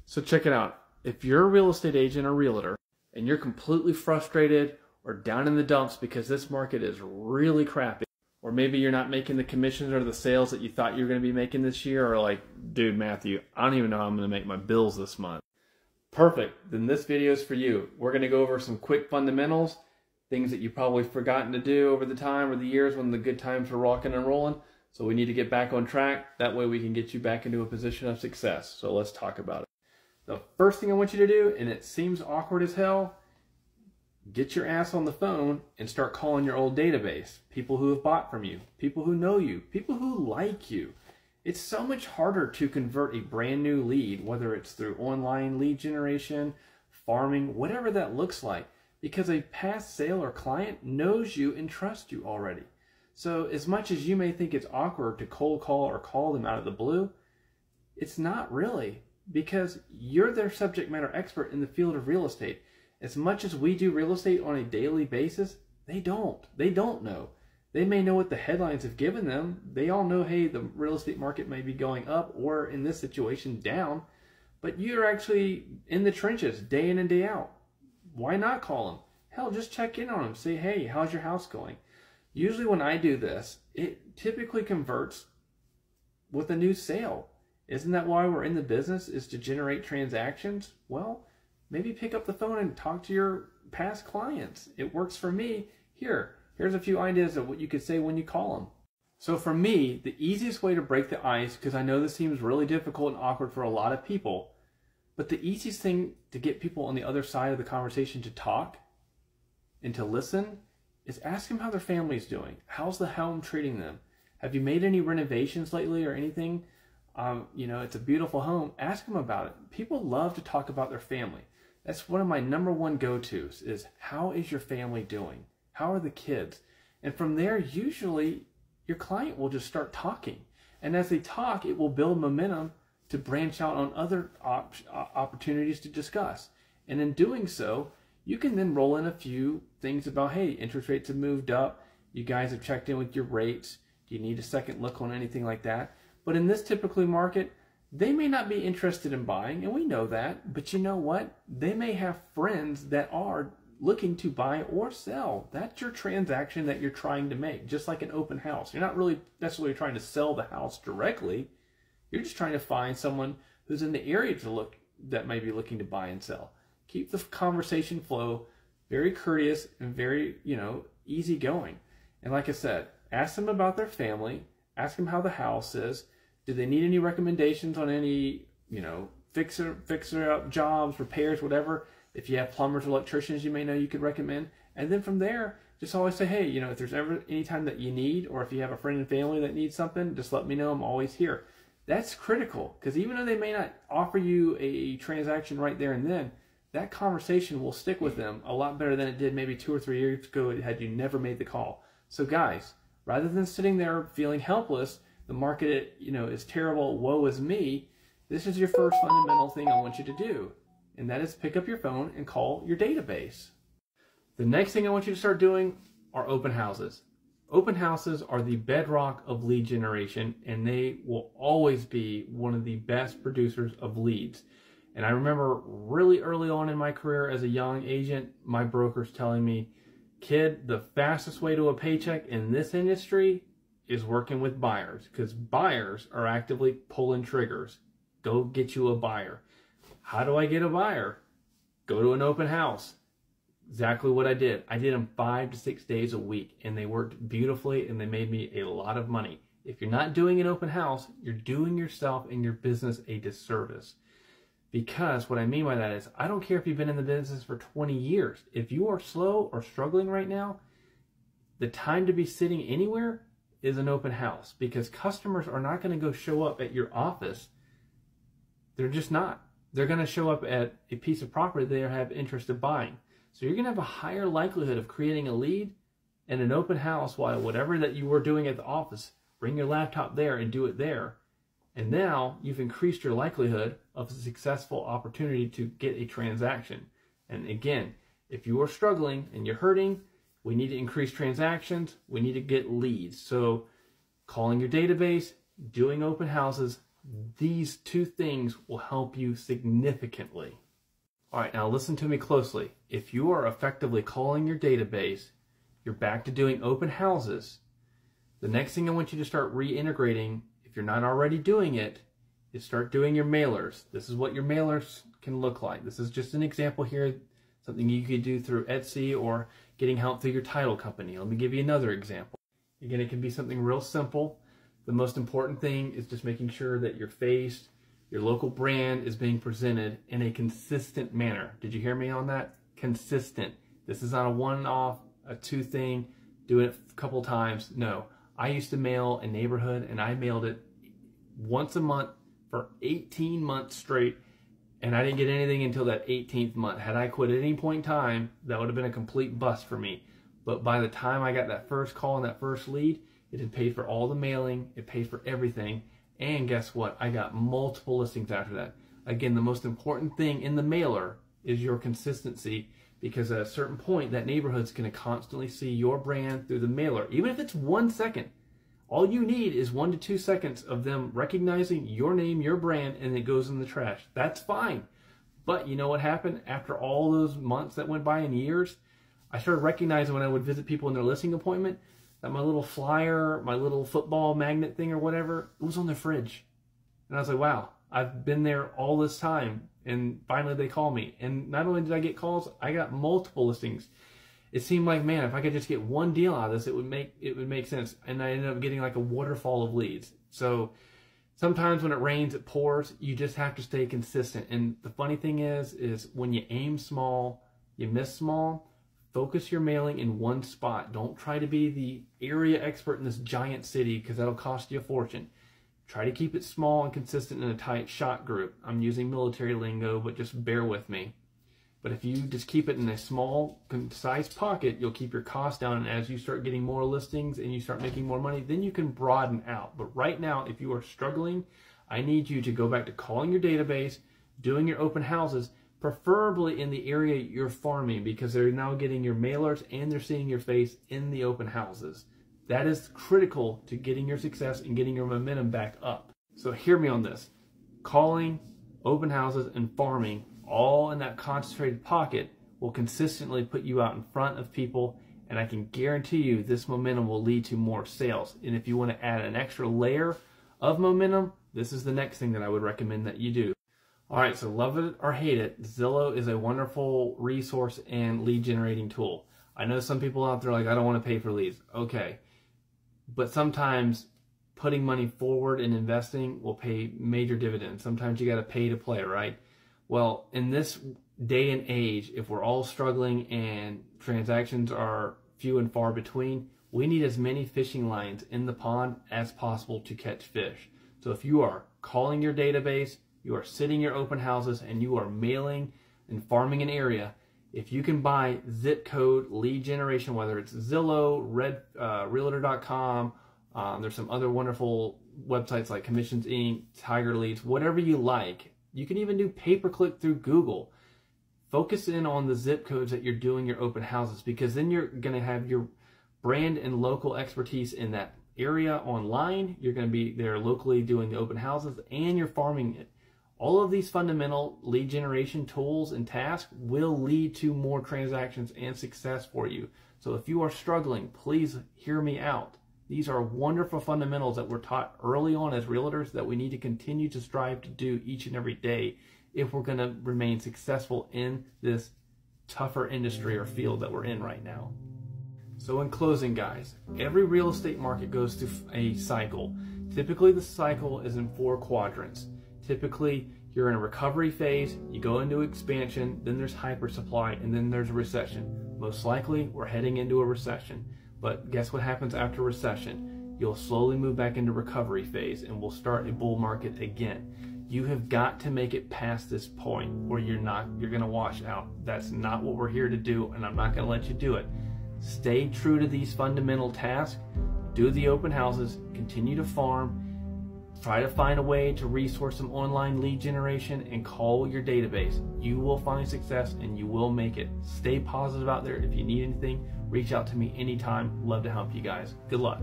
So check it out. If you're a real estate agent or realtor and you're completely frustrated or down in the dumps because this market is really crappy, or maybe you're not making the commissions or the sales that you thought you were going to be making this year, or like, dude, Matthew, I don't even know how I'm going to make my bills this month. Perfect. Then this video is for you. We're going to go over some quick fundamentals, things that you've probably forgotten to do over the time or the years when the good times were rocking and rolling. So we need to get back on track. That way we can get you back into a position of success. So let's talk about it. The first thing I want you to do, and it seems awkward as hell, get your ass on the phone and start calling your old database. People who have bought from you, people who know you, people who like you. It's so much harder to convert a brand new lead, whether it's through online lead generation, farming, whatever that looks like, because a past sale or client knows you and trusts you already. So as much as you may think it's awkward to cold call or call them out of the blue, it's not really, because you're their subject matter expert in the field of real estate. As much as we do real estate on a daily basis, they don't. They don't know. They may know what the headlines have given them. They all know, hey, the real estate market may be going up, or in this situation, down. But you're actually in the trenches day in and day out. Why not call them? Hell, just check in on them. Say, hey, how's your house going? Usually when I do this, it typically converts with a new sale. Isn't that why we're in the business, is to generate transactions? Well, maybe pick up the phone and talk to your past clients. It works for me. Here's a few ideas of what you could say when you call them. So for me, the easiest way to break the ice, because I know this seems really difficult and awkward for a lot of people, but the easiest thing to get people on the other side of the conversation to talk and to listen is ask them how their family's doing. How's the home treating them? Have you made any renovations lately or anything? It's a beautiful home. Ask them about it. People love to talk about their family. That's one of my number one go-tos, is how is your family doing? How are the kids? And from there, usually your client will just start talking. And as they talk, it will build momentum to branch out on other opportunities to discuss. And in doing so, you can then roll in a few things about, hey, interest rates have moved up. You guys have checked in with your rates. Do you need a second look on anything like that? But in this typically market, they may not be interested in buying, and we know that. But you know what? They may have friends that are looking to buy or sell. That's your transaction that you're trying to make, just like an open house. You're not really necessarily trying to sell the house directly. You're just trying to find someone who's in the area that may be looking to buy and sell. Keep the conversation flow very courteous and very, easy going. And like I said, ask them about their family. Ask them how the house is. Do they need any recommendations on any, fixer up jobs, repairs, whatever? If you have plumbers or electricians you may know you could recommend. And then from there, just always say, hey, if there's ever any time that you need, or if you have a friend and family that needs something, just let me know. I'm always here. That's critical, because even though they may not offer you a transaction right there and then, that conversation will stick with them a lot better than it did maybe 2 or 3 years ago had you never made the call. So guys, rather than sitting there feeling helpless, the market, is terrible, woe is me, this is your first fundamental thing I want you to do. And that is pick up your phone and call your database. The next thing I want you to start doing are open houses. Open houses are the bedrock of lead generation, and they will always be one of the best producers of leads. And I remember really early on in my career as a young agent, my brokers telling me, kid, the fastest way to a paycheck in this industry is working with buyers, because buyers are actively pulling triggers. Go get you a buyer. How do I get a buyer? Go to an open house. Exactly what I did. I did them 5 to 6 days a week, and they worked beautifully, and they made me a lot of money. If you're not doing an open house, you're doing yourself and your business a disservice. Because what I mean by that is, I don't care if you've been in the business for 20 years. If you are slow or struggling right now, the time to be sitting anywhere is an open house, because customers are not going to go show up at your office. They're just not. They're going to show up at a piece of property they have interest in buying. So you're going to have a higher likelihood of creating a lead in an open house, while whatever that you were doing at the office, bring your laptop there and do it there. And now you've increased your likelihood of a successful opportunity to get a transaction. And again, if you are struggling and you're hurting, we need to increase transactions. We need to get leads. So calling your database, doing open houses, These two things will help you significantly. All right, now listen to me closely. If you are effectively calling your database, you're back to doing open houses. The next thing I want you to start reintegrating, if you're not already doing it, is start doing your mailers. This is what your mailers can look like. This is just an example here, something you could do through Etsy or getting help through your title company. Let me give you another example. Again, it can be something real simple. The most important thing is just making sure that your face, your local brand is being presented in a consistent manner. Did you hear me on that? Consistent. This is not a one-off, a two thing, do it a couple times. No. I used to mail a neighborhood and I mailed it once a month for 18 months straight, and I didn't get anything until that 18th month. Had I quit at any point in time, that would have been a complete bust for me. But by the time I got that first call and that first lead, it had paid for all the mailing, it paid for everything, and guess what? I got multiple listings after that. Again, the most important thing in the mailer is your consistency, because at a certain point, that neighborhood's going to constantly see your brand through the mailer, even if it's 1 second. All you need is 1 to 2 seconds of them recognizing your name, your brand, and it goes in the trash. That's fine. But you know what happened after all those months that went by and years? I started recognizing when I would visit people in their listing appointment that my little flyer, my little football magnet thing or whatever, it was on their fridge. And I was like, wow, I've been there all this time. And finally they call me. And not only did I get calls, I got multiple listings. It seemed like, man, if I could just get one deal out of this, it would make sense. And I ended up getting like a waterfall of leads. So sometimes when it rains, it pours. You just have to stay consistent. And the funny thing is when you aim small, you miss small. Focus your mailing in one spot. Don't try to be the area expert in this giant city, because that'll cost you a fortune. Try to keep it small and consistent in a tight shot group. I'm using military lingo, but just bear with me. But if you just keep it in a small, concise pocket, you'll keep your costs down. And as you start getting more listings and you start making more money, then you can broaden out. But right now, if you are struggling, I need you to go back to calling your database, doing your open houses, preferably in the area you're farming, because they're now getting your mailers and they're seeing your face in the open houses. That is critical to getting your success and getting your momentum back up. So hear me on this. Calling, open houses, and farming, all in that concentrated pocket, will consistently put you out in front of people, and I can guarantee you this momentum will lead to more sales. And if you want to add an extra layer of momentum, this is the next thing that I would recommend that you do. All right, so love it or hate it, Zillow is a wonderful resource and lead generating tool. I know some people out there are like, I don't want to pay for leads. Okay, but sometimes putting money forward and investing will pay major dividends. Sometimes you got to pay to play, right? Well, in this day and age, if we're all struggling and transactions are few and far between, we need as many fishing lines in the pond as possible to catch fish. So if you are calling your database, you are sitting your open houses, and you are mailing and farming an area, if you can buy zip code lead generation, whether it's Zillow, Realtor.com, there's some other wonderful websites like Commissions Inc., Tiger Leads, whatever you like. You can even do pay-per-click through Google. Focus in on the zip codes that you're doing your open houses, because then you're going to have your brand and local expertise in that area online. You're going to be there locally doing the open houses, and you're farming it. All of these fundamental lead generation tools and tasks will lead to more transactions and success for you. So if you are struggling, please hear me out. These are wonderful fundamentals that we're taught early on as realtors that we need to continue to strive to do each and every day if we're going to remain successful in this tougher industry or field that we're in right now. So in closing, guys, every real estate market goes through a cycle. Typically the cycle is in 4 quadrants. Typically, you're in a recovery phase, you go into expansion, then there's hypersupply, and then there's a recession. Most likely, we're heading into a recession. But guess what happens after recession? You'll slowly move back into recovery phase, and we'll start a bull market again. You have got to make it past this point, or you're going to wash out. That's not what we're here to do, and I'm not going to let you do it. Stay true to these fundamental tasks. Do the open houses, continue to farm, try to find a way to resource some online lead generation, and call your database. You will find success and you will make it. Stay positive out there. If you need anything, reach out to me anytime. Love to help you guys. Good luck.